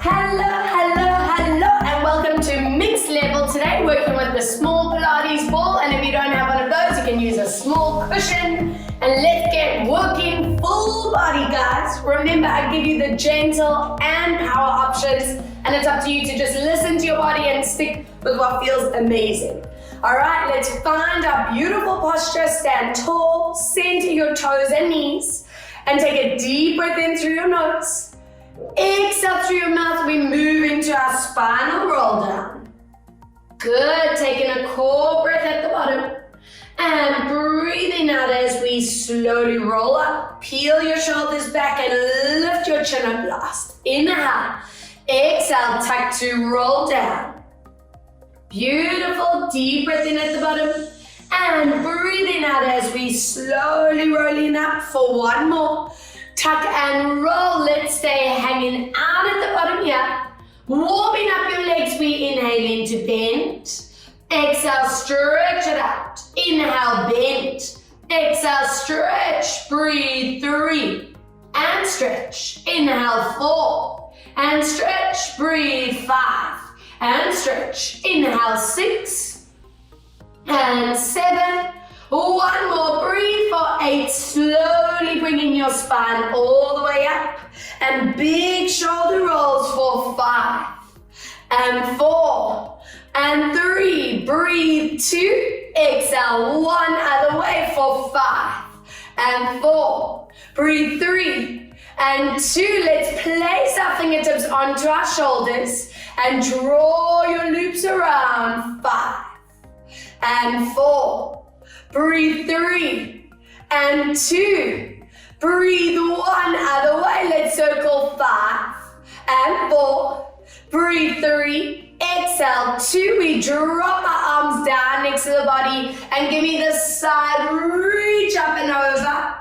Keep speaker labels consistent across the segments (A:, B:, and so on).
A: And welcome to Mixed Level. Today, working with the small Pilates ball, and if you don't have one of those, you can use a small cushion. And let's get working full body, guys. Remember, I give you the gentle and power options, and it's up to you to just listen to your body and stick with what feels amazing. All right, let's find our beautiful posture. Stand tall, center your toes and knees, and take a deep breath in through your nose. Exhale through your mouth. We move into our spinal roll down. Good, taking a core breath at the bottom. And breathing out as we slowly roll up. Peel your shoulders back and lift your chin up last. Inhale. Exhale, tuck to roll down. Beautiful, deep breath in at the bottom. And breathing out as we slowly rolling up for one more. Tuck and roll. Let's stay hanging out at the bottom here. Warming up your legs. We inhale into bend. Exhale, stretch it out. Inhale, bend. Exhale, stretch. Breathe, 3. And stretch. Inhale, 4. And stretch. Breathe, 5. And stretch. Inhale, 6. And 7. One more, breathe for 8, slowly bringing your spine all the way up, and big shoulder rolls for 5, and 4, and 3, breathe 2, exhale 1, other way for 5, and 4, breathe 3, and 2, let's place our fingertips onto our shoulders, and draw your loops around, 5, and 4, breathe 3, and 2, breathe 1, other way, let's circle 5, and 4, breathe 3, exhale 2, we drop our arms down next to the body, and give me the side, reach up and over,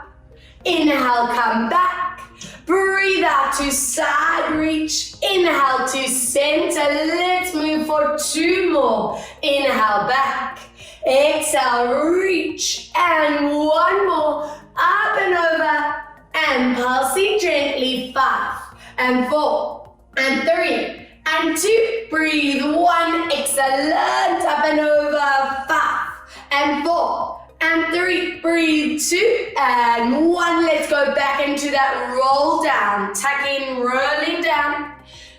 A: inhale, come back, breathe out to side reach, inhale to center, let's move for 2 more, inhale back, exhale, reach, and 1 more, up and over, and pulsing gently, 5, and 4, and 3, and 2, breathe 1, excellent, up and over, 5, and 4, and 3, breathe 2, and 1, let's go back into that roll down, tucking, rolling down,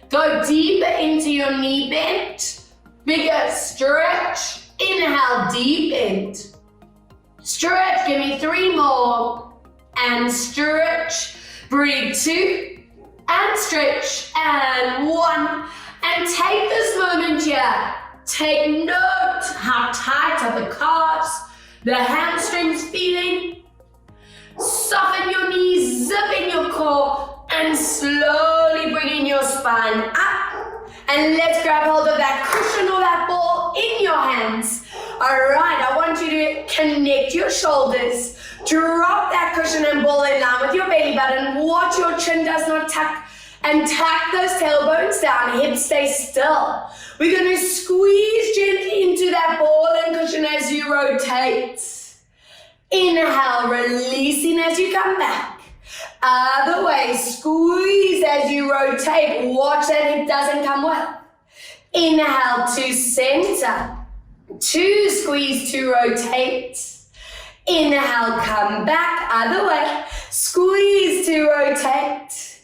A: go deeper into your knee bend, bigger stretch, inhale, deep bend. Stretch, give me 3 more. And stretch. Breathe 2. And stretch. And 1. And take this moment here. Take note how tight are the calves, the hamstrings feeling. Soften your knees, zip in your core, and slowly bringing your spine up. And let's grab hold of that cushion or that ball in your hands. All right, I want you to connect your shoulders. Drop that cushion and ball in line with your belly button. Watch your chin does not tuck. And tuck those tailbones down. Hips stay still. We're going to squeeze gently into that ball and cushion as you rotate. Inhale, releasing as you come back. Other way, squeeze as you rotate. Watch that hip doesn't come with. Inhale to center. 2, squeeze to rotate. Inhale, come back. Other way, squeeze to rotate.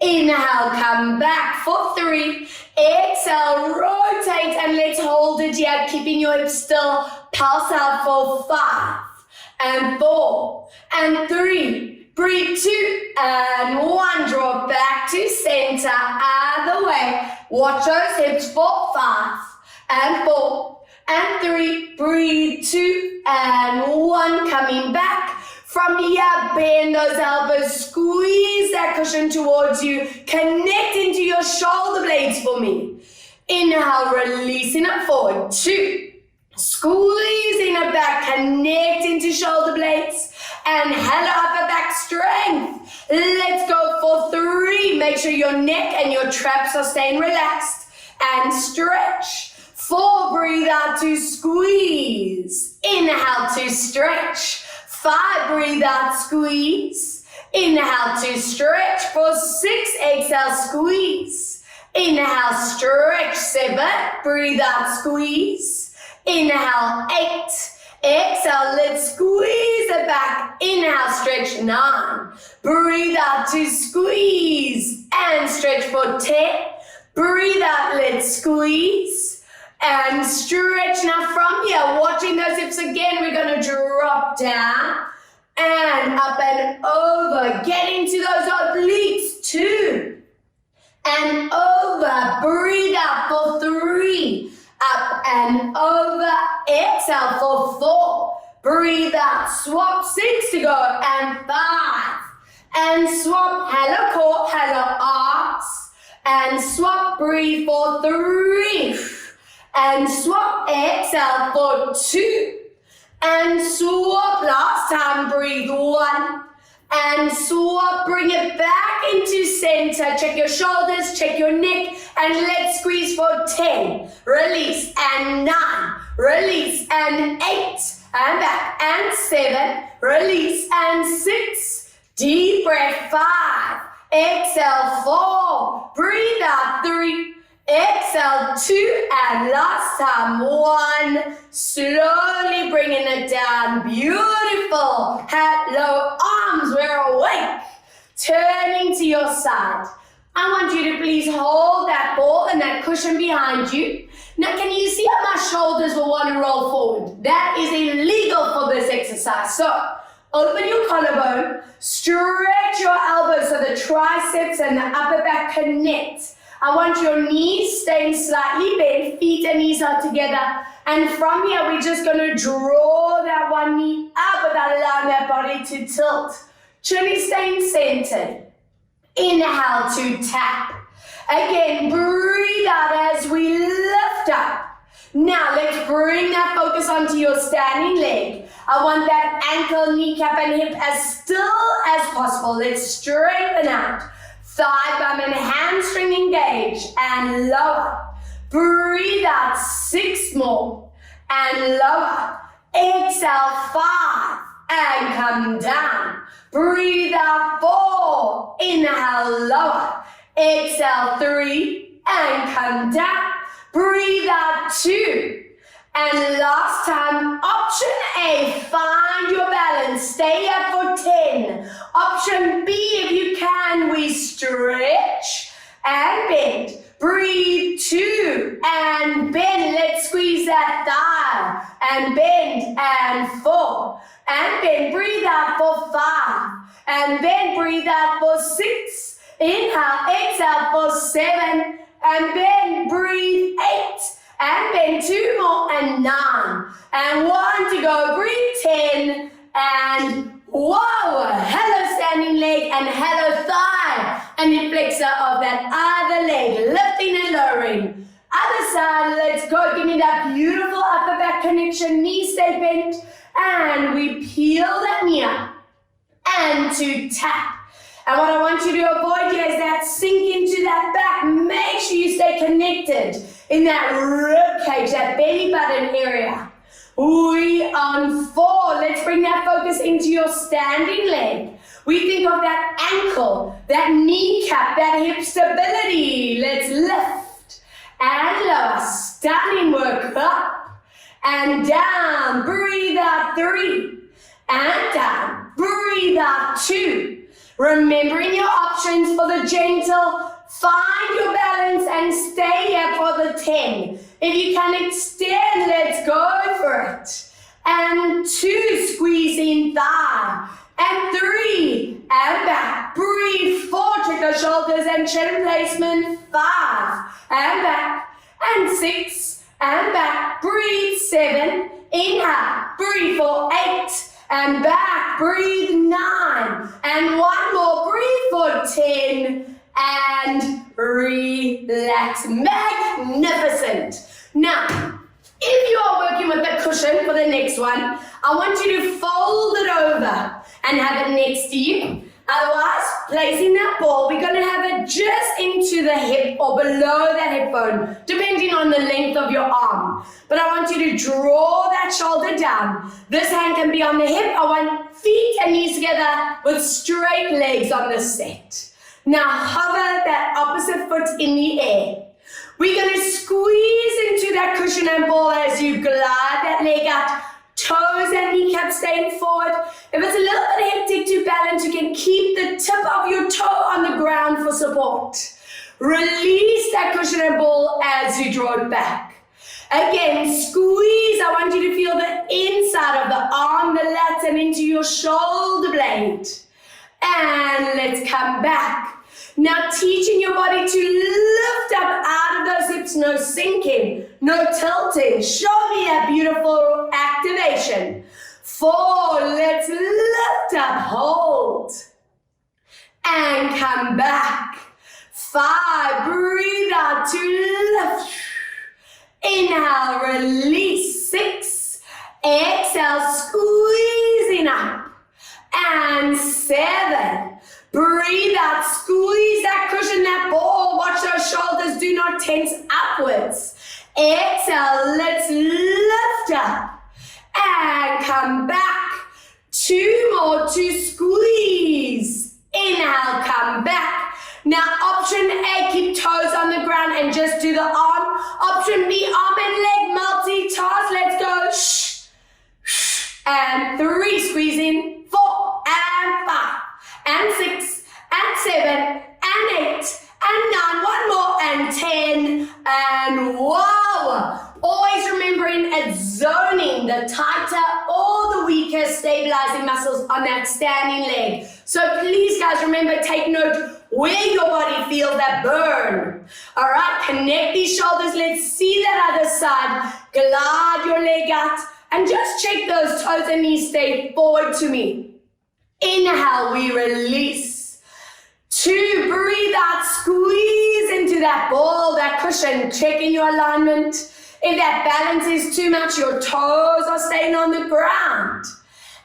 A: Inhale, come back for 3. Exhale, rotate, and let's hold it here, keeping your hips still. Pulse out for 5, and 4, and 3. Breathe 2, and 1. Draw back to center. Other way. Watch those hips for 5, and 4, and 3. Breathe 2, and 1. Coming back. From here, bend those elbows. Squeeze that cushion towards you. Connect into your shoulder blades for me. Inhale, releasing it forward. 2. Squeezing it back. Connect into shoulder blades. And hello, upper back strength. Let's go for 3. Make sure your neck and your traps are staying relaxed. And stretch. 4, breathe out to squeeze. Inhale to stretch. 5, breathe out, squeeze. Inhale to stretch. For 6, exhale, squeeze. Inhale, stretch, 7. Breathe out, squeeze. Inhale, 8. Exhale, let's squeeze it back. Inhale, stretch, 9. Breathe out to squeeze and stretch for 10. Breathe out, let's squeeze and stretch. Now from here, watching those hips again, we're going to drop down and up and over. Get into those obliques, 2 and over. Breathe out for 3. Up and over. Exhale for 4. Breathe out. Swap, 6 to go. And 5. And swap. Hello core, hello arms. And swap. Breathe for 3. And swap. Exhale for 2. And swap. Last time. Breathe 1. And swap, bring it back into center. Check your shoulders, check your neck, and let's squeeze for 10. Release, and 9. Release, and 8. And back, and 7. Release, and 6. Deep breath, 5. Exhale, 4. Breathe out, 3. Exhale, 2. And last time, 1. Slowly bringing it down. Beautiful. Hello, arms, we're awake. Turning to your side. I want you to please hold that ball and that cushion behind you. Now, can you see how my shoulders will want to roll forward? That is illegal for this exercise. So, open your collarbone, stretch your elbows so the triceps and the upper back connect. I want your knees staying slightly bent, feet and knees are together. And from here, we're just going to draw that one knee up without allowing that body to tilt. Truly staying centered. Inhale to tap. Again, breathe out as we lift up. Now, let's bring that focus onto your standing leg. I want that ankle, kneecap, and hip as still as possible. Let's straighten out. Thigh bum and hamstring engage and lower. Breathe out, 6 more and lower. Exhale, 5 and come down. Breathe out, 4. Inhale, lower. Exhale, 3 and come down. Breathe out, 2. And last time, option A, find your balance. Stay up for 10. Option B, if you can, we stretch and bend. Breathe, 2 and bend. Let's squeeze that thigh and bend and 4 and bend. Breathe out for 5 and bend. Breathe out for 6. Inhale, exhale for 7 and bend. Breathe, 8. And bend 2 more and 9. And 1 to go. Breathe 10 and whoa. Hello standing leg and hello thigh. And the flexor of that other leg. Lifting and lowering. Other side. Let's go. Give me that beautiful upper back connection. Knees stay bent. And we peel that knee up. And to tap. And what I want you to avoid here is that sink into that back. Make sure you stay connected in that rib cage, that belly button area. We on 4. Let's bring that focus into your standing leg. We think of that ankle, that kneecap, that hip stability. Let's lift and lower. Standing work up and down. Breathe out, 3 and down. Breathe out, 2. Remembering your options for the gentle, find your balance and stay here for the 10. If you can extend, let's go for it. And 2, squeeze in thigh. And 3, and back. Breathe, 4, check the shoulders and chin placement. 5, and back. And 6, and back. Breathe, 7, inhale. Breathe for 8. And back, breathe 9, and 1 more, breathe for 10, and relax. Magnificent. Now, if you are working with the cushion for the next one, I want you to fold it over and have it next to you. Otherwise, placing that ball, we're going to have it just into the hip or below that hip bone, depending on the length of your arm. But I want you to draw that shoulder down. This hand can be on the hip. I want feet and knees together with straight legs on the set. Now hover that opposite foot in the air. We're going to squeeze into that cushion and ball as you glide that leg out. Toes and kneecaps staying forward. If it's a little bit hectic to balance, you can keep the tip of your toe on the ground for support. Release that cushion and ball as you draw it back. Again, squeeze. I want you to feel the inside of the arm, the lats, and into your shoulder blade. And let's come back. Now teaching your body to lift up out of those hips, no sinking, no tilting. Show me that beautiful activation. 4, let's lift up, hold. And come back. 5, breathe out to lift. Inhale, release. 6, exhale, squeezing up. And 7, breathe out, squeeze that cushion, that ball. Watch those shoulders, do not tense upwards. Exhale, let's lift up and come back. 2 more to squeeze. Inhale, come back. Now option A, keep toes on the ground and just do the arm. Option B, arm and leg multitask. Let's go. Shh, shh. And 3, squeeze in. 4 and 5 and 6 and 7 and 8 and 9. One more and 10 and wow. Always remembering it's zoning the tighter or the weaker stabilizing muscles on that standing leg. So please guys, remember, take note where your body feels that burn. All right, connect these shoulders. Let's see that other side. Glide your leg out and just check those toes and knees stay forward to me. Inhale, we release. 2, breathe out, squeeze into that ball, that cushion, checking your alignment. If that balance is too much, your toes are staying on the ground.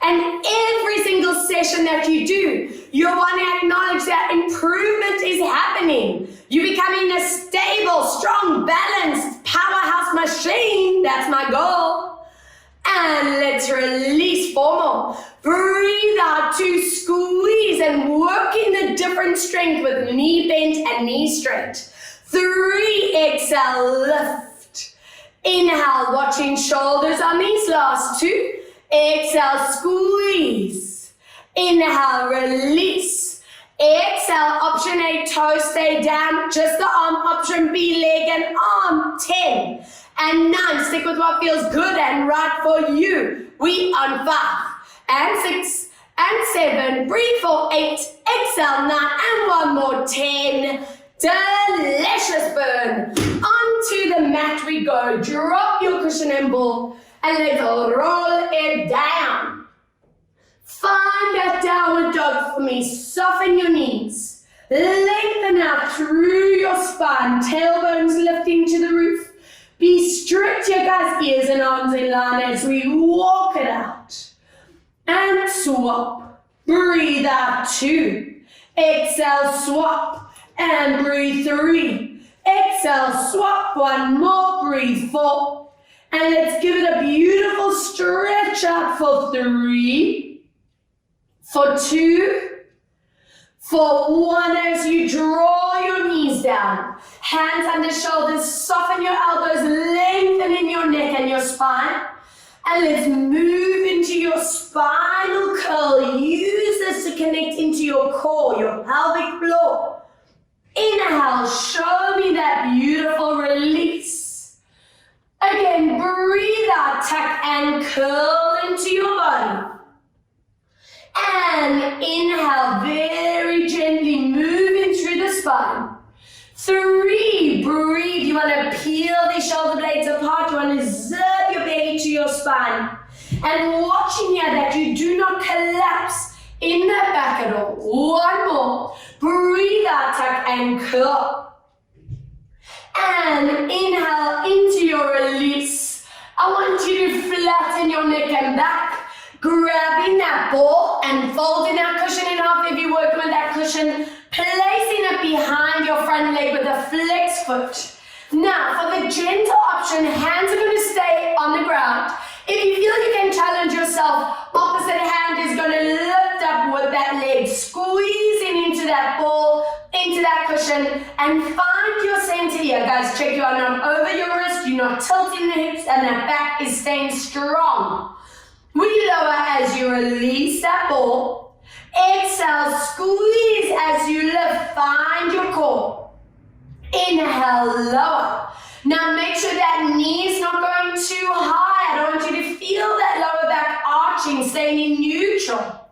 A: And every single session that you do, you want to acknowledge that improvement is happening. You're becoming a stable, strong, balanced powerhouse machine. That's my goal. And let's release. 4 more. Breathe out to squeeze and work in the different strength with knee bent and knee straight. 3, exhale, lift. Inhale, watching shoulders on these last 2. Exhale, squeeze. Inhale, release. Exhale, option A, toes stay down, just the arm. Option B, leg and arm. 10 and 9, stick with what feels good and right for you. We on 5 and 6 and 7, breathe for 8, exhale 9 and 1 more, 10. Delicious burn. Onto the mat we go. Drop your cushion and ball and let's roll it down. Find that downward dog for me. Soften your knees. Lengthen out through your spine. Tailbones lifting to the roof. Be strict here, guys. Ears and arms in line as we walk it out. And swap. Breathe out 2. Exhale, swap. And breathe 3. Exhale, swap. 1 more. Breathe 4. And let's give it a beautiful stretch out for 3. For 2. For 1 as you draw your knees down. Hands under shoulders, soften your elbows, lengthening your neck and your spine. And let's move into your spinal curl. Use this to connect into your core, your pelvic floor. Inhale, show me that beautiful release. Again, breathe out, tuck and curl into your body. And inhale, very gently moving through the spine. 3, breathe. You want to peel the shoulder blades apart. You want to zip your belly to your spine. And watching here that you do not collapse in the back at all. 1 more. Breathe out, tuck and curl. And inhale into your release. I want you to flatten your neck and back. Grabbing that ball and folding that cushion in half if you're working with that cushion. Placing it behind your front leg with a flex foot. Now, for the gentle option, hands are going to stay on the ground. If you feel you can challenge yourself, opposite hand is going to lift up with that leg, squeezing into that ball. into that cushion and find your center here. Guys, check you are not over your wrist, you're not tilting the hips, and that back is staying strong. We lower as you release that ball. Exhale, squeeze as you lift, find your core. Inhale, lower. Now make sure that knee is not going too high. I don't want you to feel that lower back arching, staying in neutral.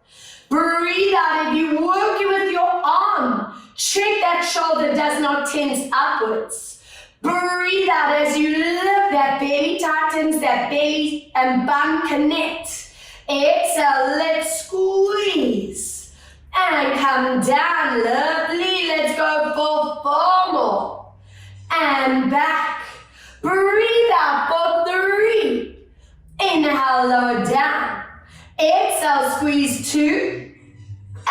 A: Breathe out. If you're working with your arm, check that shoulder does not tense upwards. Breathe out as you lift, that belly tightens, that belly and bum connect. Exhale, let's squeeze. And come down, lovely. Let's go for 4 more. And back. Breathe out for 3. Inhale, lower down. Exhale, squeeze 2.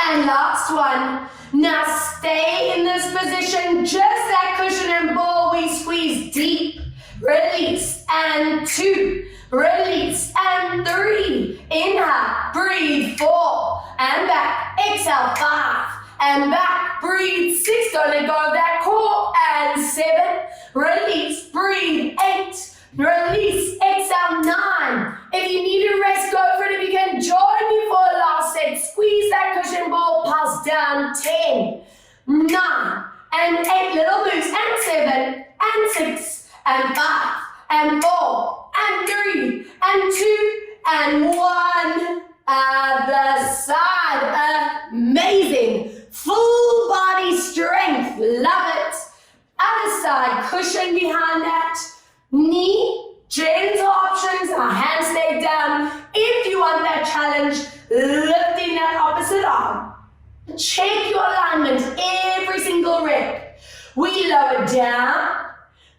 A: And last one. Now stay in this position, just that cushion and ball. We squeeze deep. Release, and 2. Release, and 3. Inhale, breathe, 4. And back. Exhale, 5. And back. Breathe, 6. Don't let go of that core. And 7. Release, breathe, 8. Release, exhale, 9. If you need to rest, go for it. If you can join me for a last set, squeeze that cushion ball, pass down, 10, 9, and 8, little boost, and 7, and 6, and 5, and 4, and 3, and 2, and 1. Other side, amazing. Full body strength, love it. Other side, cushion behind that. Knee, gentle options, our hands stay down. If you want that challenge, lifting that opposite arm. Check your alignment every single rep. We lower down,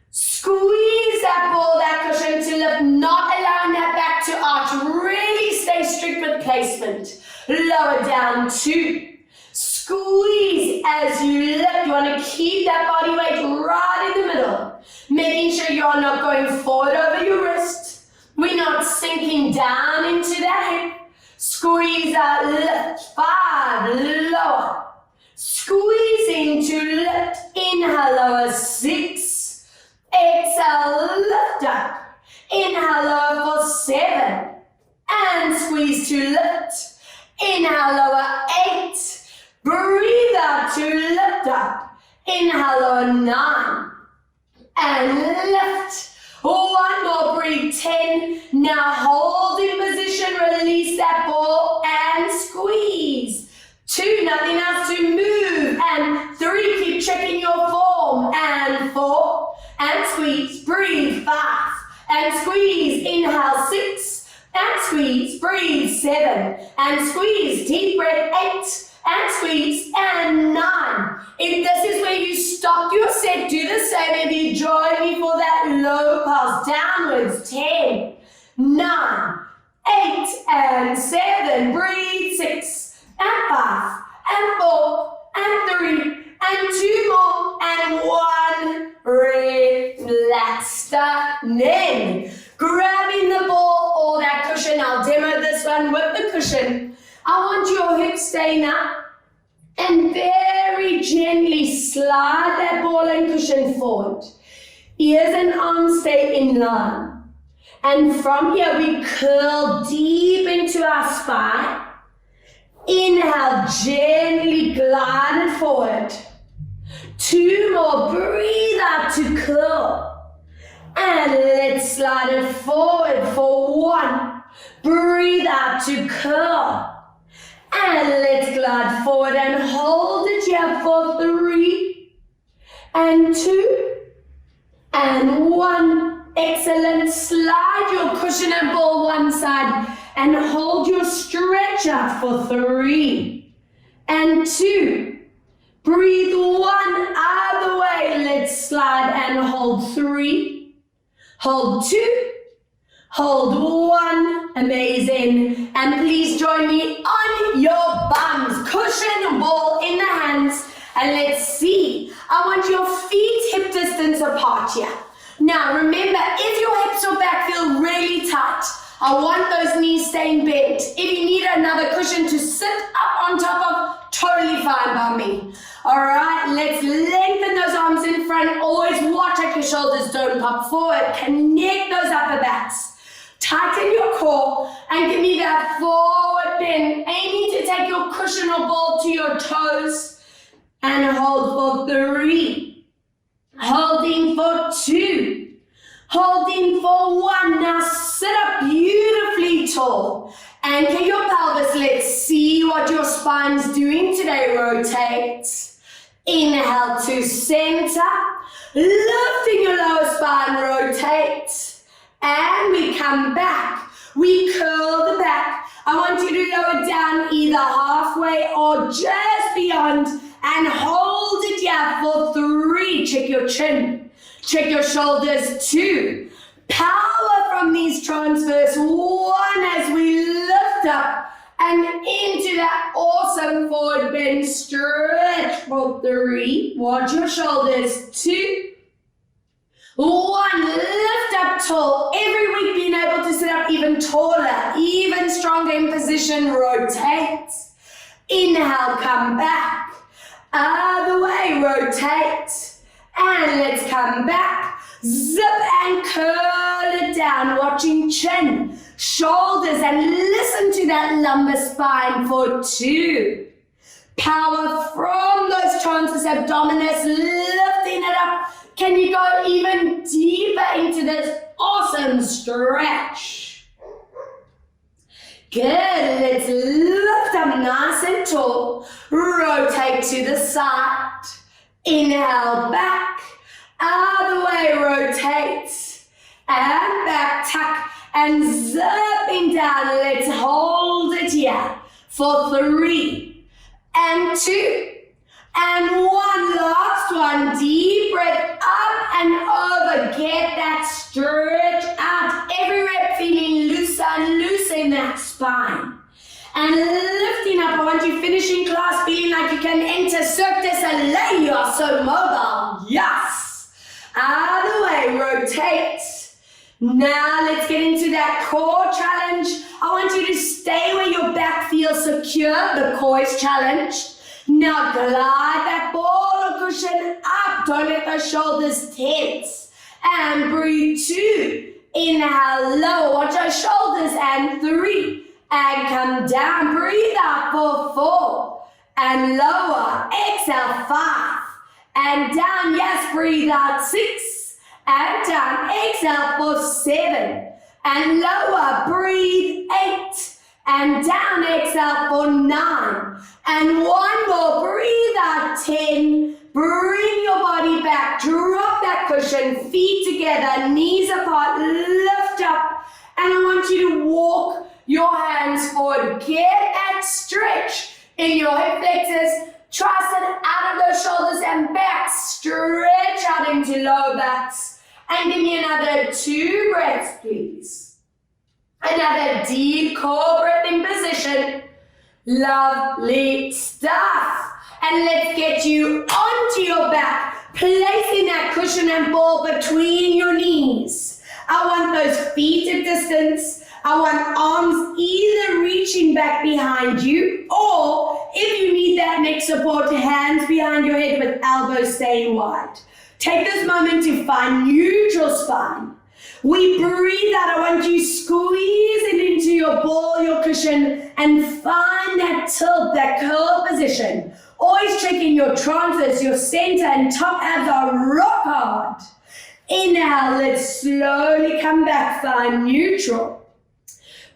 A: squeeze that ball, that cushion to lift, not allowing that back to arch. Really stay strict with placement. Lower down, 2. Squeeze as you lift. You want to keep that body weight right in the middle. Making sure you are not going forward over your wrist. We're not sinking down into that hip. Squeeze out, lift. 5, lower. Squeezing to lift. Inhale, lower. 6. Exhale, lift up. Inhale, lower for 7. And squeeze to lift. Inhale, lower. 8. Breathe out to lift up. Inhale, lower. 9. And lift. 1 more, breathe, 10. Now hold in position, release that ball and squeeze. 2, nothing else to move. And 3, keep checking your form. And 4, and squeeze, breathe, 5. And squeeze, inhale, 6. And squeeze, breathe, 7. And squeeze, deep breath, 8. And squeeze, and 9. If this is where you stop your set, do the same. If you join me for that low pulse, downwards, 10, 9, 8, and 7. Breathe, 6, and 5, and 4, and 3, and 2 more, and 1. Relax, stunning. Grabbing the ball or that cushion. I'll demo this one with the cushion. I want your hips staying up and very gently slide that ball and cushion forward. Ears and arms stay in line. And from here we curl deep into our spine. Inhale, gently glide it forward. 2 more, breathe out to curl. And let's slide it forward for 1. Breathe out to curl. And let's glide forward and hold it here for 3, and 2, and 1. Excellent. Slide your cushion and ball one side and hold your stretch out for 3, and 2. Breathe 1 other way. Let's slide and hold 3, hold 2, hold 1. Amazing. And please join me on your bums. Cushion and ball in the hands. And let's see. I want your feet hip distance apart here. Now remember, if your hips or back feel really tight, I want those knees staying bent. If you need another cushion to sit up on top of, Totally fine by me. All right, let's lengthen those arms in front. Always watch out your shoulders don't pop forward. Connect those upper backs. Tighten your core and give me that forward bend. Aiming to take your cushion or ball to your toes. And hold for 3. Holding for 2. Holding for 1. Now sit up beautifully tall. Anchor your pelvis. Let's see what your spine's doing today. Rotate. Inhale to center. Lifting your lower spine. Rotate. And we come back. We curl the back. I want you to lower down either halfway or just beyond and hold it here for 3. Check your chin. Check your shoulders. 2. Power from these transfers. 1 as we lift up and into that awesome forward bend. Stretch for 3. Watch your shoulders. 2. 1, lift up tall. Every week being able to sit up even taller, even stronger in position. Rotate. Inhale, come back. Other way, rotate. And let's come back. Zip and curl it down. Watching chin, shoulders, and listen to that lumbar spine for 2. Power from those transverse abdominis, lifting it up. Can you go even deeper into this awesome stretch? Good, let's lift up nice and tall. Rotate to the side. Inhale, back. Other way, rotate. And back, tuck. And zipping down, let's hold it here for 3 and 2. And 1, last one, deep breath up and over. Get that stretch out. Every rep feeling looser and looser in that spine. And lifting up, I want you finishing class feeling like you can enter Cirque du Soleil. You are so mobile. Yes. Other way, rotate. Now let's get into that core challenge. I want you to stay where your back feels secure. The core is challenged. Now glide that ball or cushion up. Don't let those shoulders tense. And breathe 2. Inhale, lower. Watch those shoulders. And 3. And come down. Breathe out for 4. And lower. Exhale, 5. And down. Yes, breathe out. 6. And down. Exhale for 7. And lower. Breathe. 8. And down, exhale for 9. And 1 more, breathe out, 10. Bring your body back, drop that cushion, feet together, knees apart, lift up. And I want you to walk your hands forward. Get that stretch in your hip flexors, tricep out of those shoulders and back. Stretch out into lower backs. And give me another 2 breaths, please. Another deep core breath in position. Lovely stuff. And let's get you onto your back, placing that cushion and ball between your knees. I want those feet at distance. I want arms either reaching back behind you, or if you need that neck support, hands behind your head with elbows staying wide. Take this moment to find neutral spine. We breathe out. I want you to squeeze it into your ball, your cushion, and find that tilt, that curl position. Always checking your transverse, your center, and top abs are rock hard. Inhale, let's slowly come back, find neutral.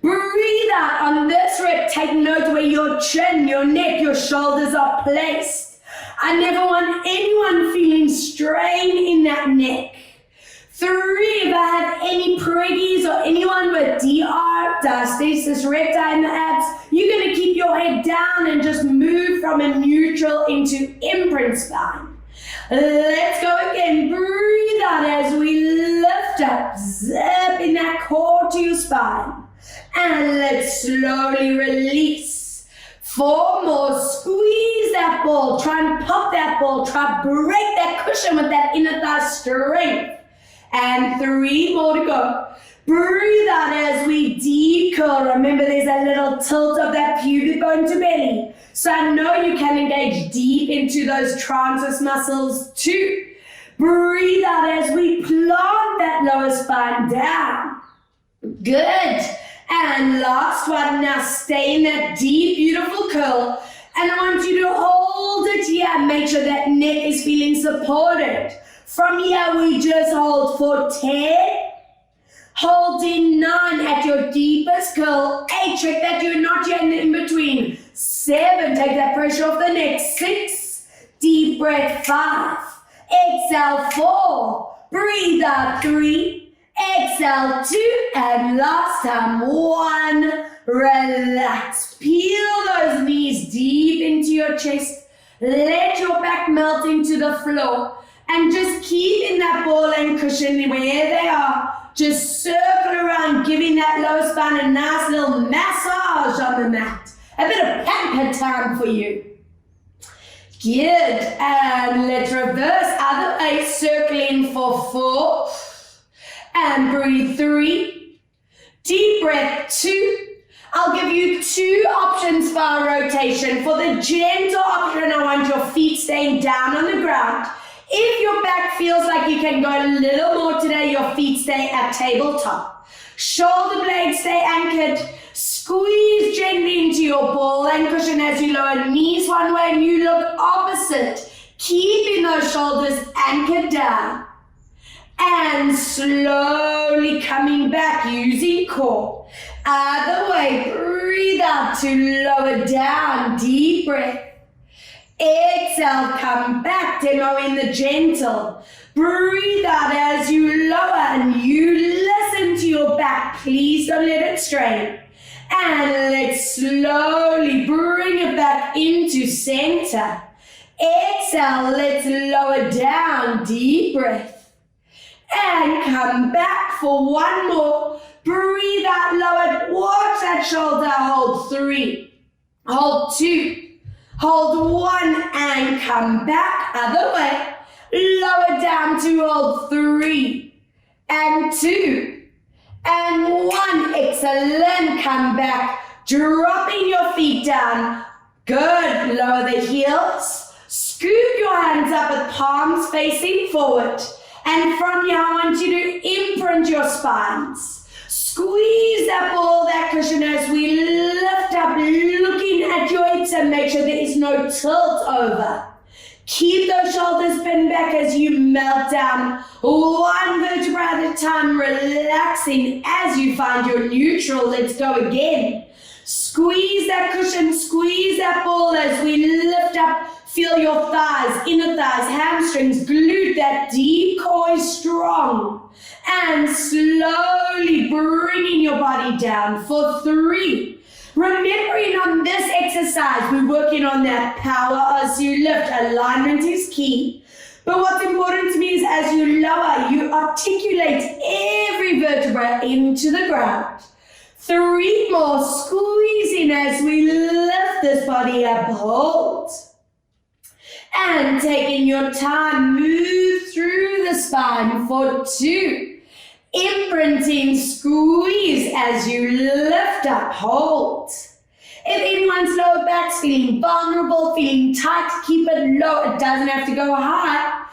A: Breathe out. On this rep, take note where your chin, your neck, your shoulders are placed. I never want anyone feeling strain in that neck. 3, if I have any preggies or anyone with DR, diastasis recti in the abs, you're going to keep your head down and just move from a neutral into imprint spine. Let's go again. Breathe out as we lift up. Zip in that core to your spine. And let's slowly release. 4 more. Squeeze that ball. Try and pop that ball. Try and break that cushion with that inner thigh strength. and 3 more to go. Breathe out as we deep curl. Remember, there's a little tilt of that pubic bone to belly. So I know you can engage deep into those transverse muscles too. Breathe out as we plant that lower spine down. Good. And last one. Now stay in that deep, beautiful curl. And I want you to hold it here and make sure that neck is feeling supported. From here, we just hold for 10. Hold in 9 at your deepest curl. 8, check that you're not yet in between. 7, take that pressure off the neck. 6, deep breath. 5, exhale. 4, breathe out. 3, exhale. 2, and last time. 1, relax. Peel those knees deep into your chest. Let your back melt into the floor. And just keep in that ball and cushion where they are. Just circle around, giving that low spine a nice little massage on the mat. A bit of pamper time for you. Good. And let's reverse other way. Circle in for 4. And breathe. 3. Deep breath. 2. I'll give you 2 options for our rotation. For the gentle option, I want your feet staying down on the ground. If your back feels like you can go a little more today, your feet stay at tabletop. Shoulder blades stay anchored. Squeeze gently into your ball and cushion as you lower knees one way and you look opposite. Keeping those shoulders anchored down. And slowly coming back using core. Other way, breathe out to lower down. Deep breath. Exhale, come back, demo in the gentle. Breathe out as you lower and you listen to your back. Please don't let it strain. And let's slowly bring it back into center. Exhale, let's lower down. Deep breath. And come back for one more. Breathe out, lower. Watch that shoulder. Hold 3. Hold 2. Hold 1 and come back, other way. Lower down to hold 3 and 2 and 1. Excellent. Come back, dropping your feet down. Good. Lower the heels. Scoop your hands up with palms facing forward. And from here, I want you to imprint your spines. Squeeze that ball, that cushion as we lift up, looking at your hips and make sure there is no tilt over. Keep those shoulders pinned back as you melt down, 1 vertebra at a time, relaxing as you find your neutral. Let's go again. Squeeze that cushion, squeeze that ball as we lift up. Feel your thighs, inner thighs, hamstrings, glute, that deep core is strong. And slowly bringing your body down for 3. Remembering on this exercise, we're working on that power as you lift. Alignment is key. But what's important to me is as you lower, you articulate every vertebra into the ground. 3 more, squeezing as we lift this body up, hold. And taking your time, move through the spine for 2. Imprinting, squeeze as you lift up, hold. If anyone's lower back's feeling vulnerable, feeling tight, keep it low. It doesn't have to go high.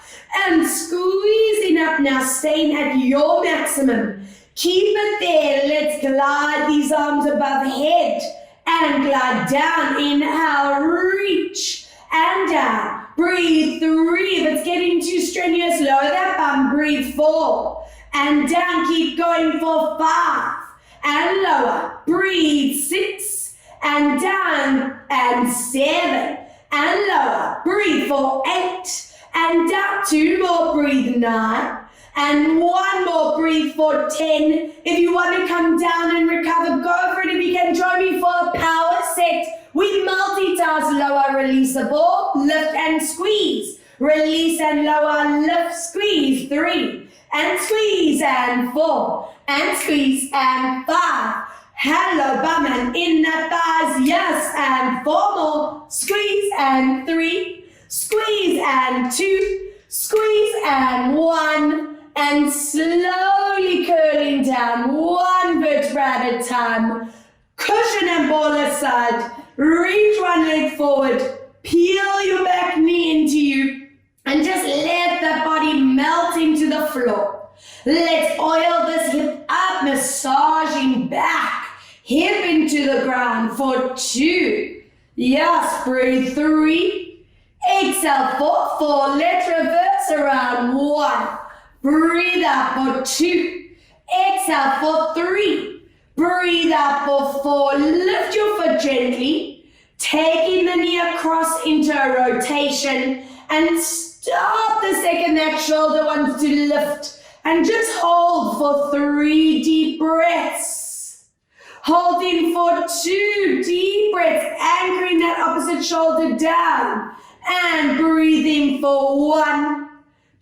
A: And squeezing up now, staying at your maximum. Keep it there. Let's glide these arms above head and glide down. Inhale, reach and down. Breathe 3. If it's getting too strenuous, lower that bum. Breathe 4. And down, keep going for 5. And lower. Breathe 6. And down. And 7. And lower. Breathe for 8. And down. 2 more. Breathe 9. And 1 more. Breathe for 10. If you want to come down and recover, go for it. If you can join me for a power set. We multitask, lower, release the ball, lift and squeeze. Release and lower, lift, squeeze. 3, and squeeze, and 4, and squeeze, and 5. Hello, bum and inner thighs, yes, and 4 more. Squeeze, and 3, squeeze, and 2, squeeze, and 1, and and slowly curling down, one vertebra at a time. Cushion and ball aside, reach one leg forward, peel your back knee into you, and just let that body melt into the floor. Let's oil this hip up, massaging back, hip into the ground for 2. Yes, breathe 3. Exhale for 4. Let's reverse around 1. Breathe out for 2. Exhale for 3. Breathe out for 4. Lift your foot gently. Taking the knee across into a rotation. And stop the second that shoulder wants to lift. And just hold for 3 deep breaths. Holding for 2 deep breaths. Anchoring that opposite shoulder down. And breathing for 1.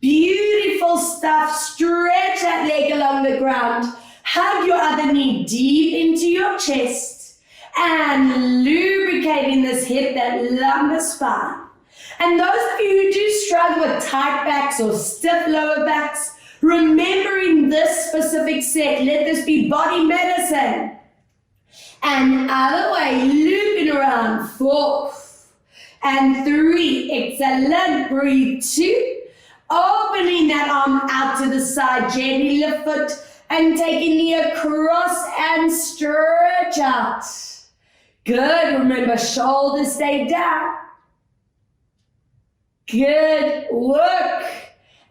A: Beautiful stuff. Stretch that leg along the ground. Hug your other knee deep into your chest. And lubricating this hip, that lumbar spine. And those of you who do struggle with tight backs or stiff lower backs, remembering this specific set, let this be body medicine. And other way, looping around, 4 and 3. Excellent. Breathe 2. Opening that arm out to the side, gently lift foot and taking knee across and stretch out. Good. Remember, shoulders stay down. Good work.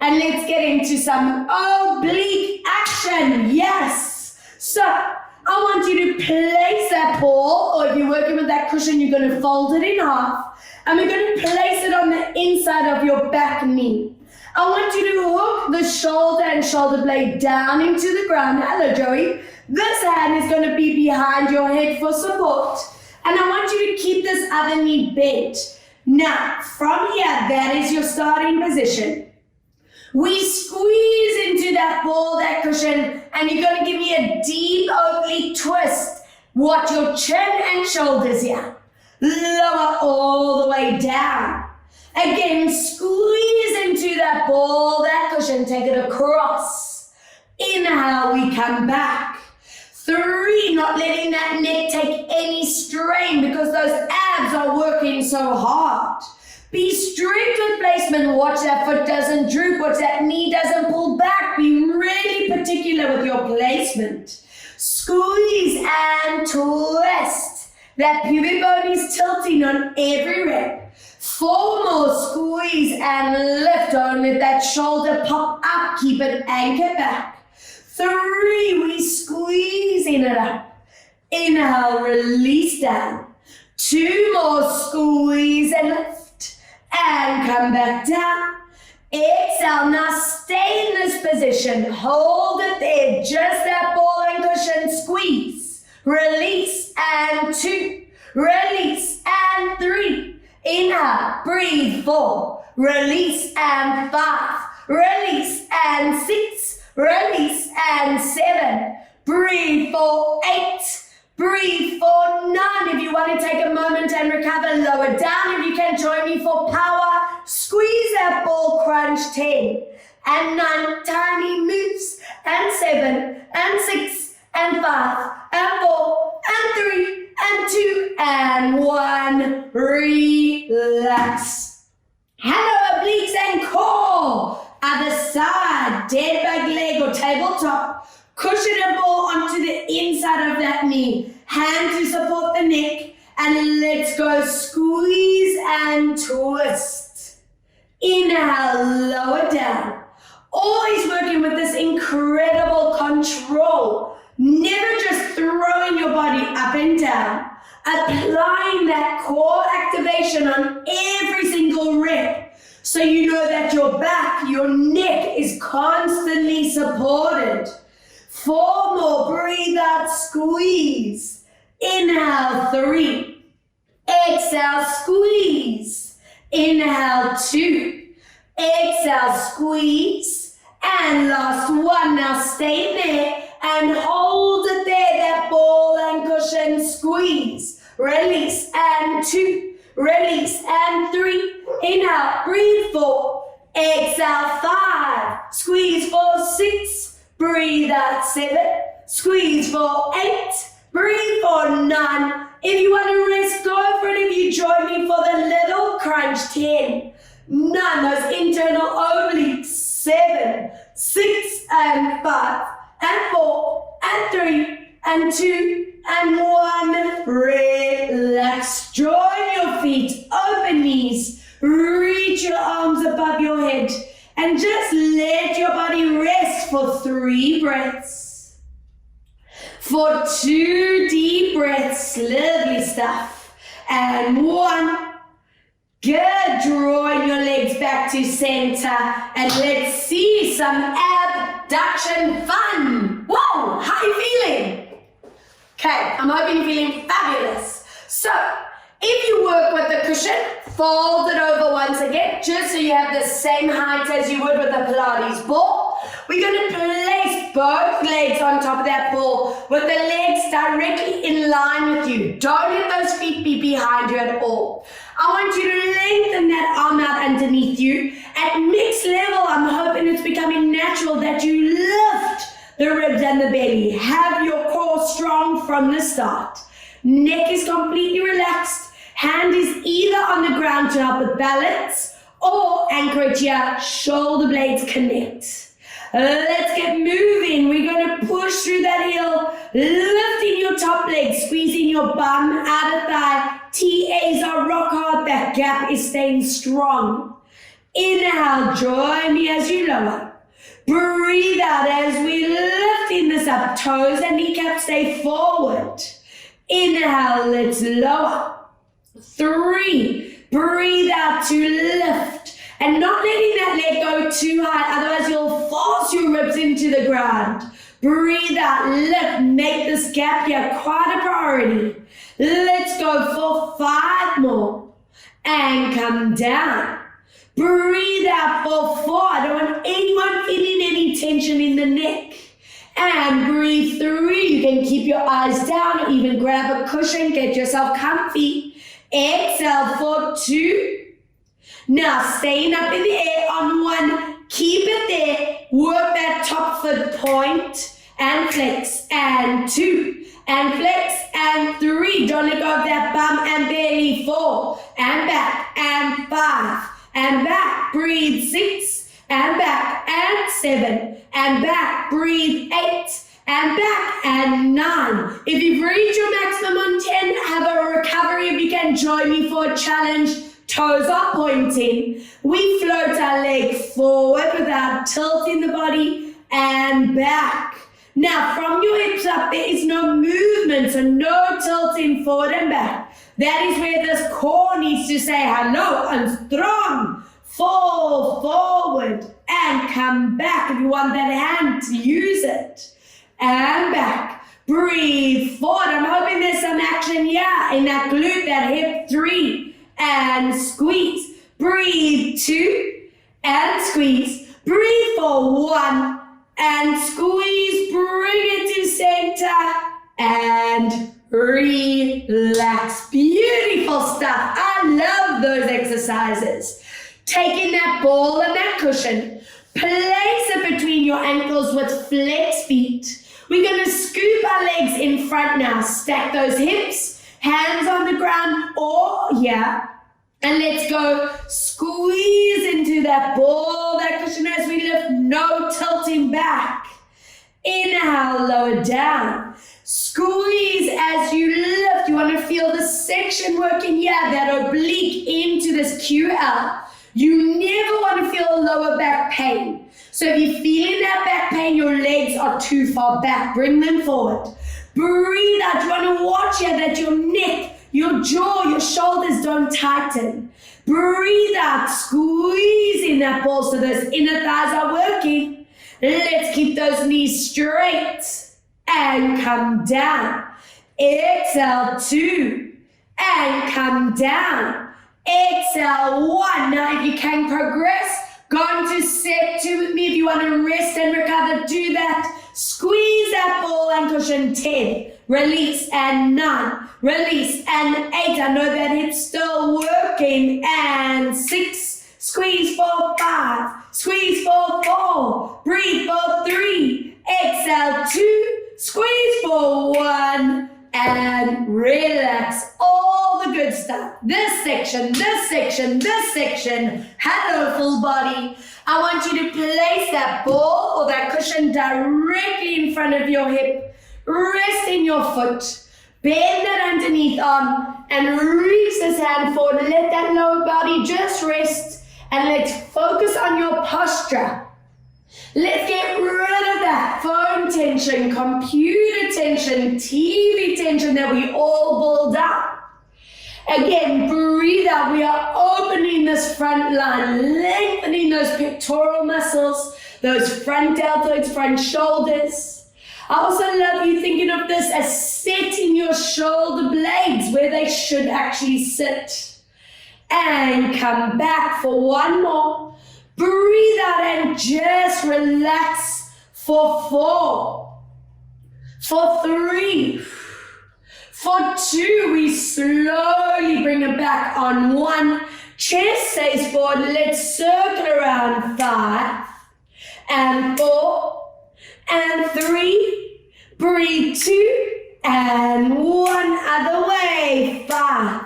A: And let's get into some oblique action. Yes. So I want you to place that ball, or if you're working with that cushion, you're going to fold it in half. And we're going to place it on the inside of your back knee. I want you to hook the shoulder and shoulder blade down into the ground. Hello, Joey. This hand is going to be behind your head for support. And I want you to keep this other knee bent. Now, from here, that is your starting position. We squeeze into that ball, that cushion, and you're going to give me a deep oblique twist. Watch your chin and shoulders here. Lower all the way down. Again, squeeze into that ball, that cushion, take it across. Inhale, we come back. 3, not letting that neck take any strain because those abs are working so hard. Be strict with placement. Watch that foot doesn't droop. Watch that knee doesn't pull back. Be really particular with your placement. Squeeze and twist. That pubic bone is tilting on every rep. 4 more, squeeze and lift. Don't let that shoulder pop up. Keep it anchored back. 3, we squeezing it up. Inhale, release down. 2 more, squeeze and lift. And come back down. Exhale, now stay in this position. Hold it there, just that ball and cushion. Squeeze, release, and 2. Release, and 3. Inhale, breathe 4, release and 5, release and 6, release and 7, breathe for 8, breathe for 9. If you want to take a moment and recover, lower down. If you can join me for power, squeeze that ball, crunch 10 and 9, tiny moves, and 7 and 6 and 5 and 4 and 3 and 2 and 1. Relax. Hello, obliques and core. Other side, dead bug leg or tabletop. Cushion and ball onto the inside of that knee. Hand to support the neck. And let's go. Squeeze and twist. Inhale, lower down. Always working with this incredible control. Never just throwing your body up and down. Applying that core activation on every single rep. So you know that your back, your neck is constantly supported. 4 more, breathe out, squeeze. Inhale, 3. Exhale, squeeze. Inhale, 2. Exhale, squeeze. And last 1. Now stay there and hold it there. That ball and cushion, squeeze. Release and 2. Release and 3. Inhale, breathe 4. Exhale, 5. Squeeze for 6. 6, breathe out 7, squeeze for 8, breathe for 9. If you want to rest, go for it. If you join me for the little crunch, 10, 9, those internal obliques, 7, 6 and 5 and 4 and 3 and 2 and 1. Relax, join your feet, open knees, reach your arms above your head and just let your body rest for 3 breaths. For 2 deep breaths, lovely stuff. And 1. Good, drawing your legs back to center and let's see some abduction fun. Whoa, how are you feeling? Okay, I'm hoping you're feeling fabulous. So, if you work with the cushion, fold it over once again, just so you have the same height as you would with a Pilates ball. We're going to place both legs on top of that ball with the legs directly in line with you. Don't let those feet be behind you at all. I want you to lengthen that arm out underneath you. At mixed level, I'm hoping it's becoming natural that you lift the ribs and the belly. Have your core strong from the start. Neck is completely relaxed. Hand is either on the ground to help with balance or anchor it here. Shoulder blades connect. Let's get moving. We're going to push through that heel, lifting your top leg, squeezing your bum, outer thigh. TAs are rock hard. That gap is staying strong. Inhale, join me as you lower. Breathe out as we lifting this up. Toes and kneecaps stay forward. Inhale, let's lower. 3, breathe out to lift. And not letting that leg go too high, otherwise you'll force your ribs into the ground. Breathe out, lift, make this gap here quite a priority. Let's go for 5 more. And come down. Breathe out for 4. I don't want anyone feeling any tension in the neck. And breathe 3. You can keep your eyes down or even grab a cushion, get yourself comfy. Exhale for 2. Now, staying up in the air on 1, keep it there, work that top foot point, and flex, and 2, and flex, and 3, don't let go of that bum and belly, 4, and back, and 5, and back, breathe 6, and back, and 7, and back, breathe 8, and back, and 9. If you've reached your maximum on 10, have a recovery. If you can join me for a challenge, toes are pointing. We float our leg forward without tilting the body and back. Now, from your hips up, there is no movement, so no tilting forward and back. That is where this core needs to say, hello, I'm strong. Fall forward and come back if you want that hand to use it. And back. Breathe forward. I'm hoping there's some action here in that glute, that hip. 3. And squeeze. Breathe 2 and squeeze. Breathe for 1 and squeeze. Bring it to center and relax. Beautiful stuff. I love those exercises. Taking that ball and that cushion, place it between your ankles with flexed feet. We're going to scoop our legs in front now. Stack those hips, hands on the ground or here. And let's go squeeze into that ball, that cushion as we lift, no tilting back. Inhale, lower down. Squeeze as you lift. You want to feel the section working here, that oblique into this QL. You never want to feel lower back pain. So if you're feeling that back pain, your legs are too far back. Bring them forward. Breathe out. You want to watch here that your neck, your jaw, your shoulders don't tighten. Breathe out. Squeeze in that ball so those inner thighs are working. Let's keep those knees straight and come down. Exhale, 2 and come down. Exhale, 1. Now if you can progress, go on to set 2 with me. If you want to rest and recover, do that. Squeeze that ball and cushion. 10. Release and 9. Release and 8. I know that hip's still working. And 6. Squeeze for 5. Squeeze for 4. Breathe for 3. section, this section, this section. Hello, full body. I want you to place that ball or that cushion directly in front of your hip. Rest in your foot. Bend that underneath arm and reach this hand forward. Let that lower body just rest and let's focus on your posture. Let's get rid of that phone tension, computer tension, TV tension that we all build up. Again, breathe out. We are opening this front line, lengthening those pectoral muscles, those front deltoids, front shoulders. I also love you thinking of this as setting your shoulder blades where they should actually sit. And come back for one more. Breathe out and just relax for 4. For 3. For 2, we slowly bring it back on 1. Chest stays forward. Let's circle around 5. And 4. And 3. Breathe 2. And 1 other way. 5.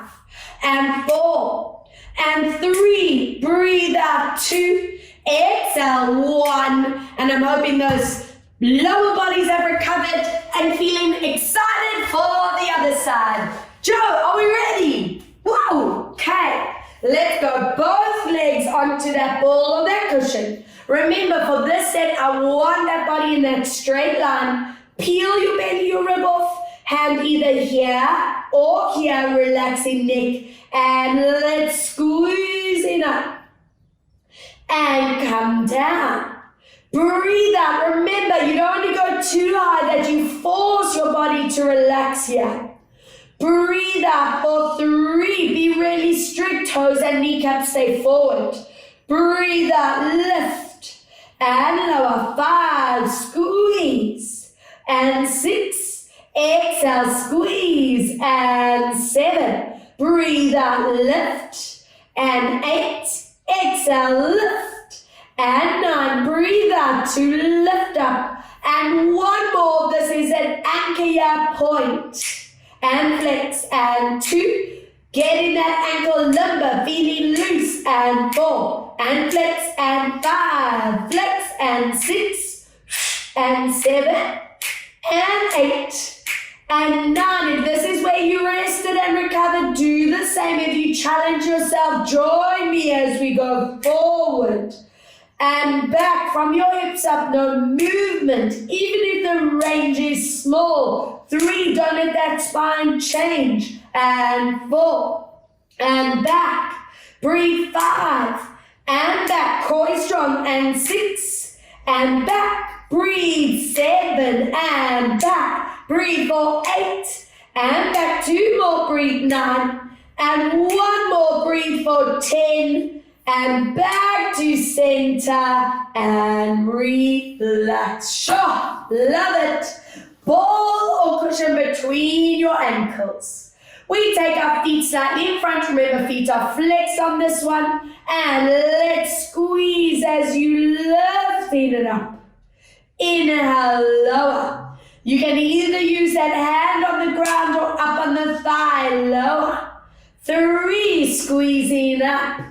A: And 4. And 3. Breathe out 2. Exhale 1. And I'm hoping those lower bodies have recovered and feeling excited for the other side. Joe, are we ready? Whoa, okay. Let's go both legs onto that ball or that cushion. Remember, for this set, I want that body in that straight line. Peel your belly, your rib off. Hand either here or here, relaxing neck. And let's squeeze it up. And come down. Breathe out. Remember, you don't want to go too high that you force your body to relax here. Breathe out for 3. Be really strict. Toes and kneecaps stay forward. Breathe out. Lift. And lower. 5. Squeeze. And 6. Exhale. Squeeze. And 7. Breathe out. Lift. And 8. Exhale. Lift. And 9, breathe out to lift up. And one more, this is an anchor here, point. And flex. And 2, get in that ankle limber, feeling loose. And 4, and flex. And 5, flex. And 6, and 7, and 8, and 9. If this is where you rested and recovered, do the same. If you challenge yourself, join me as we go forward. And back from your hips up, no movement, even if the range is small. 3, don't let that spine change. And 4, and back. Breathe 5, and back, core strong. And 6, and back. Breathe 7, and back. Breathe for 8, and back. 2 more, breathe 9, and 1 more, breathe for 10. And back to center and relax. Sure, love it. Ball or cushion between your ankles. We take our feet slightly in front. Remember, feet are flexed on this one. And let's squeeze as you lift it up. Inhale, lower. You can either use that hand on the ground or up on the thigh, lower. 3, squeezing up.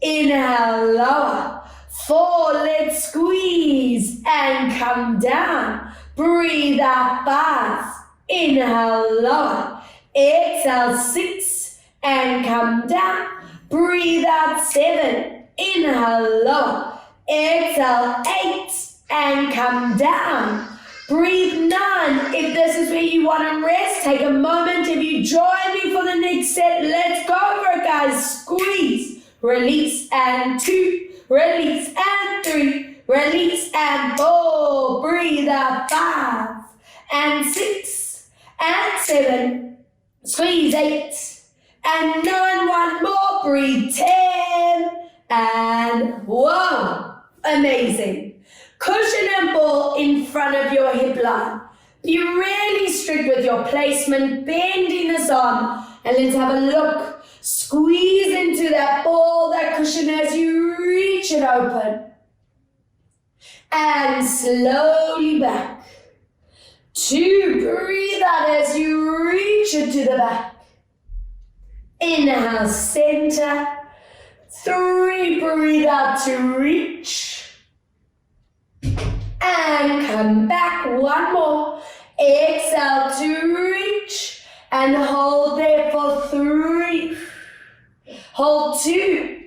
A: Inhale, lower. 4, let's squeeze and come down. Breathe out 5. Inhale, lower. Exhale 6 and come down. Breathe out 7. Inhale, lower. Exhale 8 and come down. Breathe 9. If this is where you want to rest, take a moment. If you join me for the next set, let's go for it, guys. Squeeze. Release and 2, release and 3, release and 4, breathe out 5, and 6, and 7, squeeze 8, and 9, 1 more, breathe 10, and whoa, amazing. Cushion and ball in front of your hip line. Be really strict with your placement, bending this arm, and let's have a look. Squeeze into that ball, that cushion as you reach it open. And slowly back. 2, breathe out as you reach it to the back. Inhale, center. 3, breathe out to reach. And come back, one more. Exhale to reach. And hold there for 3. Hold 2.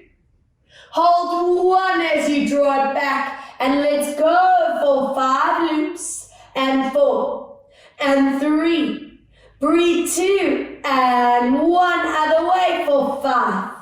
A: Hold 1 as you draw it back. And let's go for 5 loops. And 4. And 3. Breathe 2. And 1 other way for 5.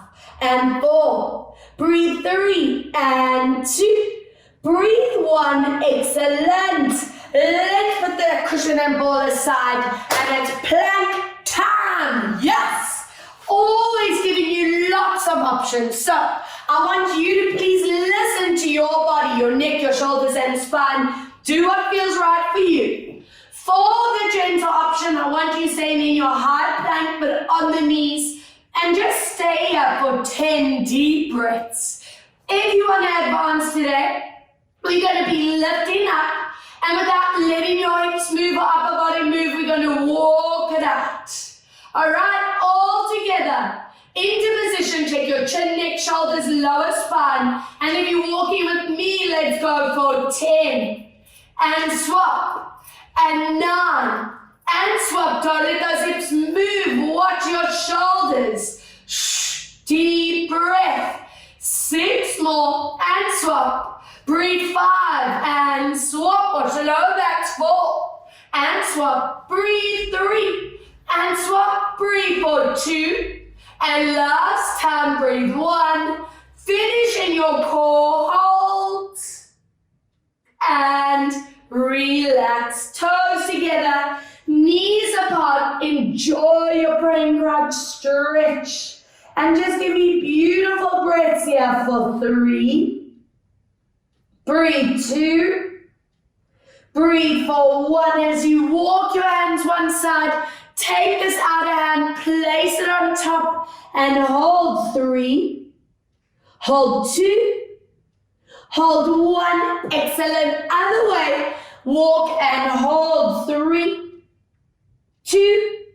A: And 4. Breathe 3. And 2. Breathe 1. Excellent. Let's put the cushion and ball aside. And it's plank time. Yes. Always giving you lots of options. So I want you to please listen to your body, your neck, your shoulders and spine. Do what feels right for you. For the gentle option, I want you staying in your high plank but on the knees and just stay here for 10 deep breaths. If you want to advance today, we're going to be lifting up and without letting your hips move or upper body move, we're going to walk it out. All right, all together. Into position, check your chin, neck, shoulders, lower spine. And if you're walking with me, let's go for 10. And swap. And 9. And swap. Don't let those hips move. Watch your shoulders. Shh. Deep breath. 6 more. And swap. Breathe 5. And swap. Watch the lower backs. 4. And swap. Breathe 3. And swap. Breathe for 2. And last time, breathe 1. Finish in your core. Hold. And relax. Toes together. Knees apart. Enjoy your praying crunch. Stretch. And just give me beautiful breaths here for 3. Breathe 2. Breathe for 1 as you walk your hands one side. Take this outer hand, place it on top, and hold 3. Hold 2. Hold 1. Excellent. Other way. Walk and hold 3, 2,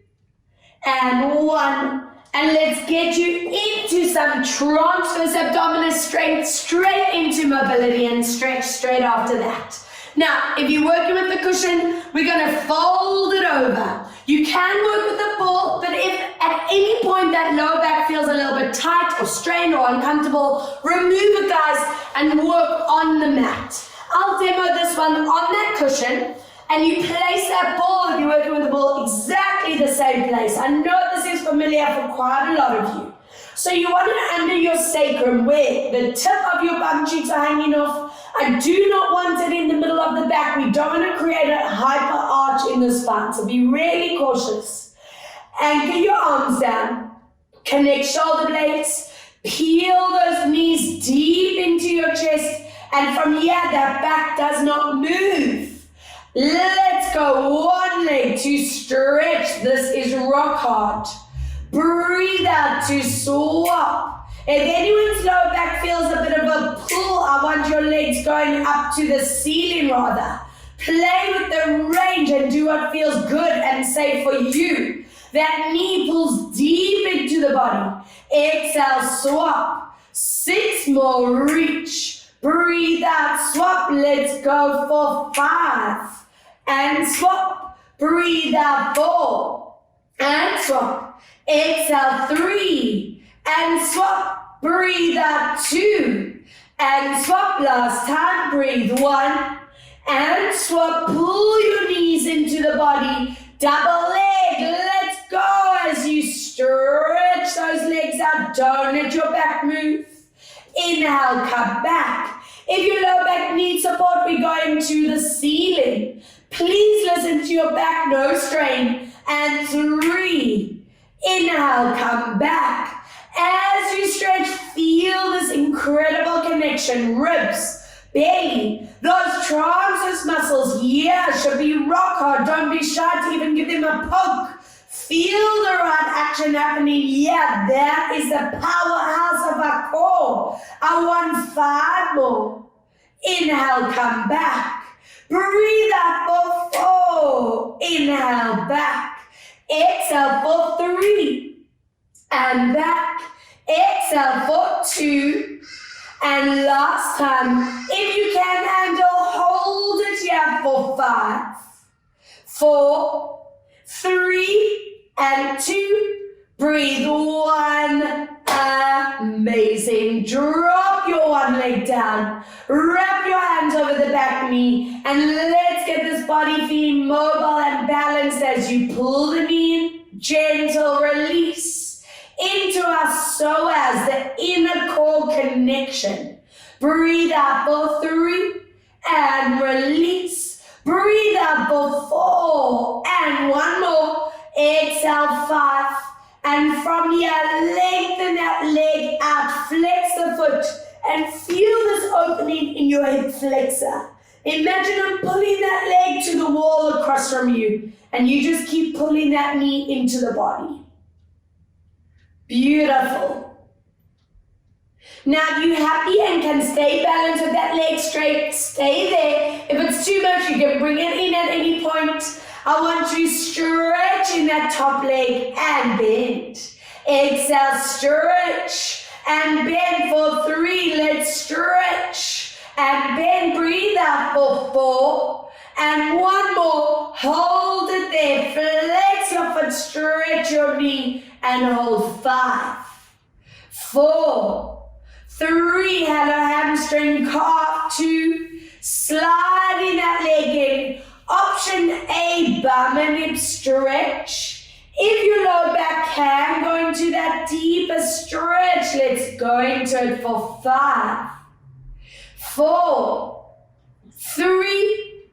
A: and 1. And let's get you into some transverse abdominal strength, straight into mobility and stretch straight after that. Now, if you're working with the cushion, we're going to fold it over. You can work with the ball, but if at any point that lower back feels a little bit tight or strained or uncomfortable, remove it, guys, and work on the mat. I'll demo this one on that cushion, and you place that ball, if you're working with the ball, exactly the same place. I know this is familiar for quite a lot of you. So you want it under your sacrum where the tip of your bum cheeks are hanging off. I do not want it in the middle of the back. We don't want to create a hyper arch in the spine, so be really cautious. Anchor your arms down. Connect shoulder blades. Peel those knees deep into your chest. And from here, that back does not move. Let's go. 1 leg to stretch. This is rock hard. Breathe out to swap. If anyone's lower back feels a bit of a pull, I want your legs going up to the ceiling rather. Play with the range and do what feels good and safe for you. That knee pulls deep into the body. Exhale, swap. 6 more, reach. Breathe out, swap. Let's go for 5. And swap. Breathe out, 4. And swap. Exhale, 3. And swap. Breathe out, 2. And swap. Last time. Breathe 1. And swap. Pull your knees into the body. Double leg. Let's go as you stretch those legs out. Don't let your back move. Inhale, come back. If your lower back needs support, we're going to the ceiling. Please listen to your back, no strain. And 3. Inhale, come back. As you stretch, feel this incredible connection. Ribs, belly, those transverse muscles, yeah, should be rock hard. Don't be shy to even give them a poke. Feel the right action happening. Yeah, that is the powerhouse of our core. I want 5 more. Inhale, come back. Breathe out for 4. Inhale, back. Exhale for 3. and back. Exhale for 2. And last time, if you can handle, hold it here for 5, 4, 3, and 2. Breathe. 1. Amazing. Drop your one leg down. Wrap your hands over the back knee. And let's get this body feeling mobile and balanced as you pull the knee in. Gentle release into our psoas, the inner core connection. Breathe out for 3 and release. Breathe out for 4 and 1 more. Exhale 5. And from here, lengthen that leg out, flex the foot, and feel this opening in your hip flexor. Imagine I'm pulling that leg to the wall across from you, and you just keep pulling that knee into the body. Beautiful. Now, if you're happy and can stay balanced with that leg straight, stay there. If it's too much, you can bring it in at any point. I want you stretching that top leg and bend. Exhale, stretch and bend for 3. Let's stretch and bend. Breathe out for 4 and 1 more. Hold it there. Flex your foot, stretch your knee and hold. 5, 4, 3. Hello, hamstring, calf. 2. Sliding that leg in. Option A, bum and hip stretch. If your lower back can go into that deeper stretch, let's go into it for 5, 4, 3,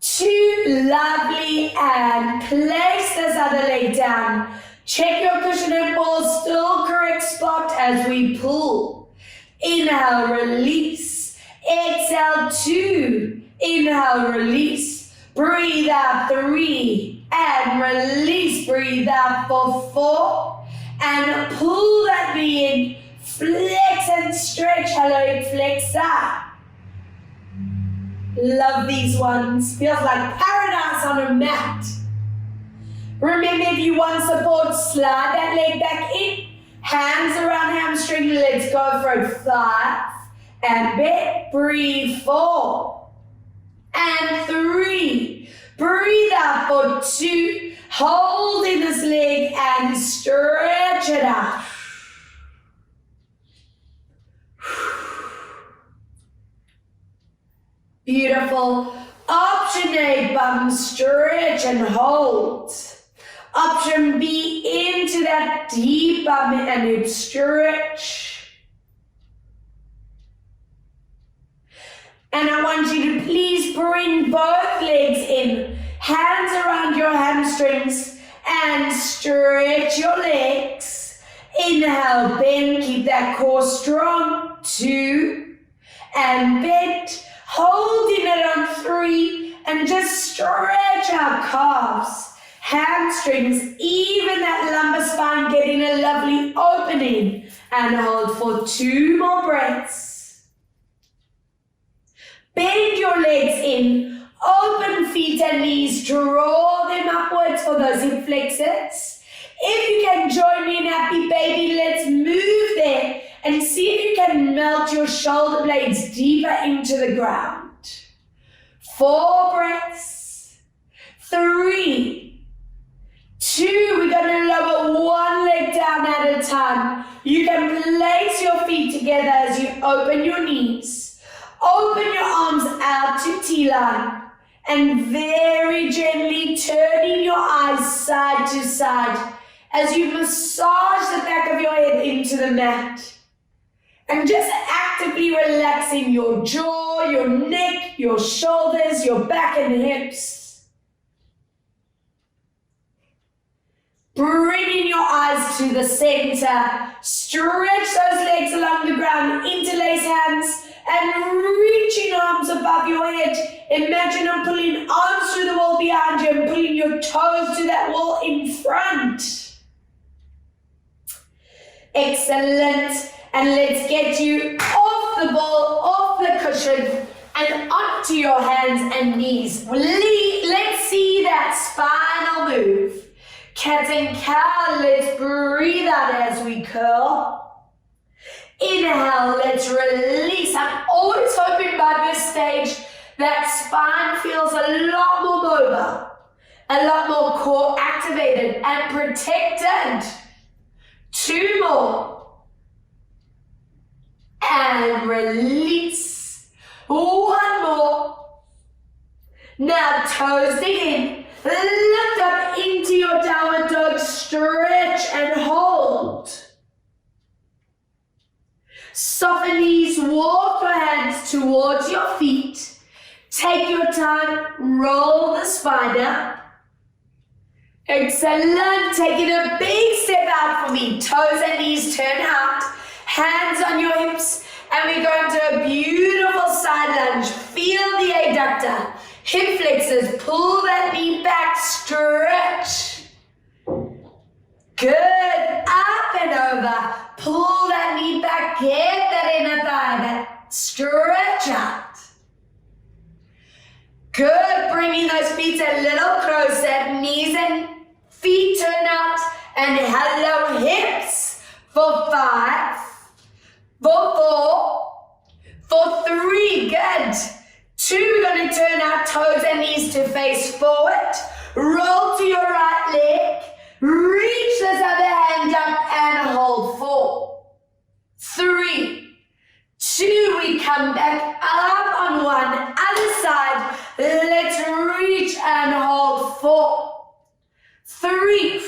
A: 2, lovely, and place this other leg down. Check your cushion and ball, still correct spot as we pull. Inhale, release. Exhale, 2. Inhale, release. Breathe out 3 and release. Breathe out for 4 and pull that knee in. Flex and stretch. Hello, flexor. Love these ones. Feels like paradise on a mat. Remember, if you want support, slide that leg back in. Hands around hamstring. Let's go for it. 5 and bend. Breathe. 4 and 3. Breathe out for 2. Holding this leg and stretch it out. Beautiful. Option A, bum stretch and hold. Option B, into that deep bum and hip stretch. And I want you to please bring both legs in, hands around your hamstrings, and stretch your legs. Inhale, bend, keep that core strong. 2, and bend, holding it on 3, and just stretch our calves, hamstrings, even that lumbar spine getting a lovely opening. And hold for 2 more breaths. Bend your legs in, open feet and knees, draw them upwards for those hip flexors. If you can join me in happy baby, let's move there and see if you can melt your shoulder blades deeper into the ground. 4 breaths, 3, 2, we're going to lower one leg down at a time. You can place your feet together as you open your knees. Open your arms out to T-line and very gently turning your eyes side to side as you massage the back of your head into the mat. And just actively relaxing your jaw, your neck, your shoulders, your back and hips. Bringing your eyes to the center. Stretch those legs along the ground, interlace hands, and reaching arms above your head. Imagine I'm pulling arms through the wall behind you and pulling your toes to that wall in front. Excellent. And let's get you off the ball, off the cushion, and onto your hands and knees. Let's see that spinal move. Cat and cow, let's breathe out as we curl. Inhale, let's release. I'm always hoping by this stage that spine feels a lot more mobile, a lot more core activated and protected. 2 more. And release. 1 more. Now toes dig in. Lift up into your downward dog. Stretch and hold. Soften knees. Walk your hands towards your feet. Take your time. Roll the spine up. Excellent. Taking a big step out for me. Toes and knees turn out. Hands on your hips. And we go into a beautiful side lunge. Feel the adductor. Hip flexors. Pull that knee back. Stretch. Good. Up and over. Pull that knee back. Get that inner thigh. That stretch out. Good. Bringing those feet a little closer. Knees and feet turn out. And hello hips. For 5. For 4. For 3. Good. 2. We're going to turn our toes and knees to face forward. Roll to your right leg. Reach this other hand up and hold. 4. 3. 2. We come back up on 1. Other side. Let's reach and hold. 4. 3.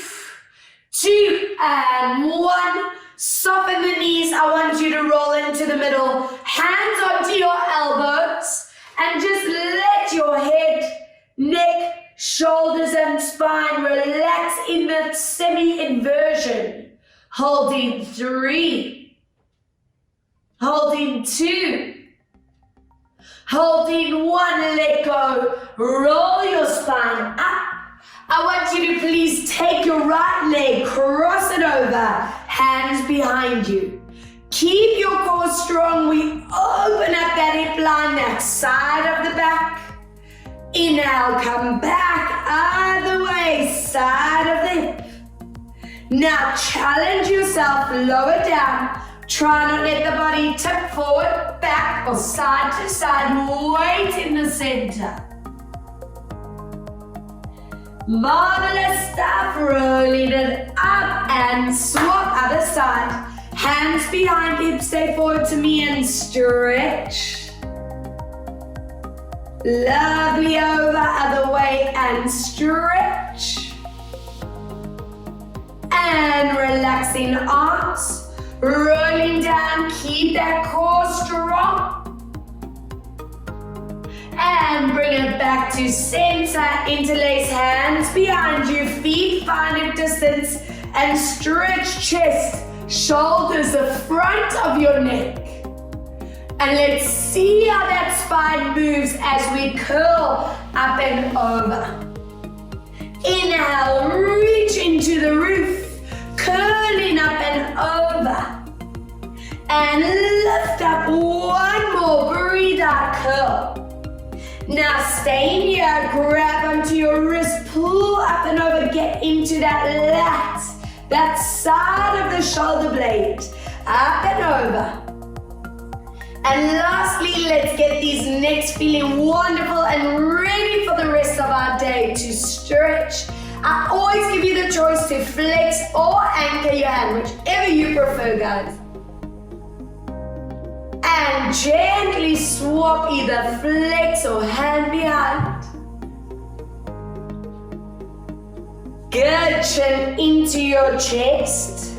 A: 2 and 1. Soften the knees. I want you to roll into the middle. Hands onto your elbows. And just let your head, neck, shoulders and spine relax in that semi-inversion. Holding 3. Holding 2. Holding 1. Let go. Roll your spine up. I want you to please take your right leg, cross it over, hands behind you. Keep your core strong. We open up that hip line, that side of the back. Inhale, come back, other way, side of the hip. Now challenge yourself, lower down. Try not let the body tip forward, back or side to side. Weight in the center. Marvelous stuff. Rolling it up and swap other side. Hands behind, hips stay forward to me and stretch. Lovely, over, other way and stretch. And relaxing arms, rolling down, keep that core strong. And bring it back to center, interlace hands behind you, feet find hip distance and stretch chest. Shoulders the front of your neck. And let's see how that spine moves as we curl up and over. Inhale, reach into the roof, curling up and over. And lift up 1 more, breathe out, curl. Now stay in here, grab onto your wrist, pull up and over, get into that lat. That side of the shoulder blade, up and over. And lastly, let's get these necks feeling wonderful and ready for the rest of our day to stretch. I always give you the choice to flex or anchor your hand, whichever you prefer, guys. And gently swap either flex or hand behind. Good, chin into your chest.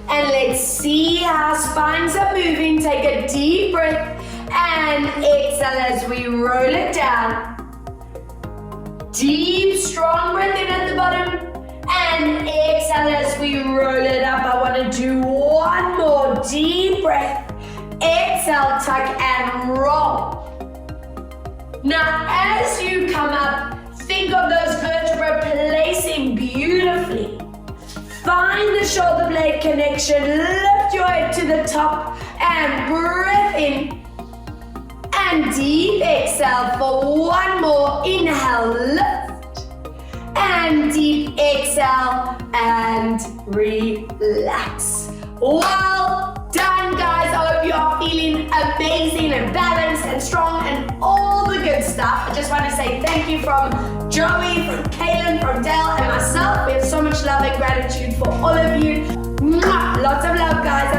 A: And let's see how spines are moving. Take a deep breath and exhale as we roll it down. Deep, strong breath in at the bottom. And exhale as we roll it up. I want to do 1 more deep breath. Exhale, tuck and roll. Now, as you come up, think of those vertebrae placing beautifully. Find the shoulder blade connection. Lift your head to the top and breath in. And deep exhale for 1 more. Inhale. exhale and relax. Well done, guys. I hope you are feeling amazing and balanced and strong and all the good stuff. I just want to say thank you from Joey, from Kaylin, from Dale and myself. We have so much love and gratitude for all of you. Mwah! Lots of love, guys.